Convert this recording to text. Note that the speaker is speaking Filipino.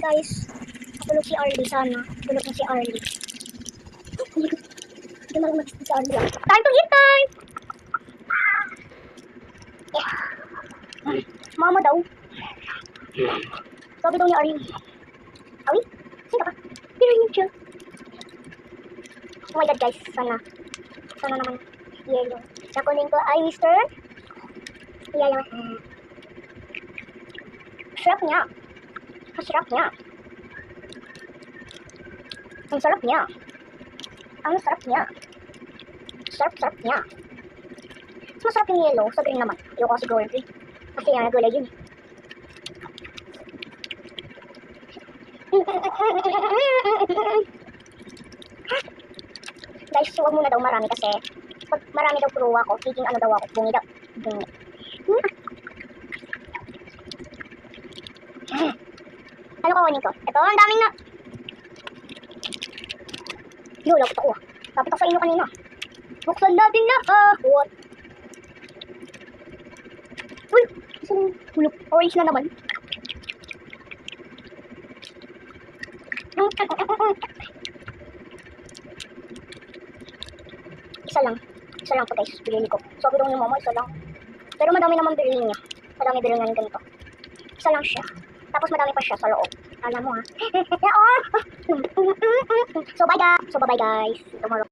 guys. Natulog si Arlie sana. Tulog na si Arlie. Hindi mo lang mag-isip si Arlie. Time to eat time! Mama daw. Sabi daw ni Arlie. Awi? Sino ka? Pero yun siya. Oh my god guys. Sana naman. Yellow. Nakunin ko ay Mr. Yellow. Sarap niya. Masarap niya. Ang sarap niya. Ang sarap niya. Sarap niya. Masarap yung yellow. Sa green naman. Ayoko kasi gold green. Kasi yan, nagulay yun. Guys, huwag muna daw marami kasi pag marami daw pruwa ko, kicking ano daw ako, bungi daw. Bungi. Ano kawanin ko? Ito, ang daming na. Lulapot ako ah. Lapit ako sa inyo kanina. Buksan natin na. What? Uy, isang hulog. Orange na naman. Isa lang po guys, bilhin ko. Sabi daw ni mama, isa lang. Pero madami naman bilhin niya. Madami bilhin niya ng ganito. Isa lang siya. Tapos madami pa siya sa loob. Alam mo ha. So bye guys. Tomorrow.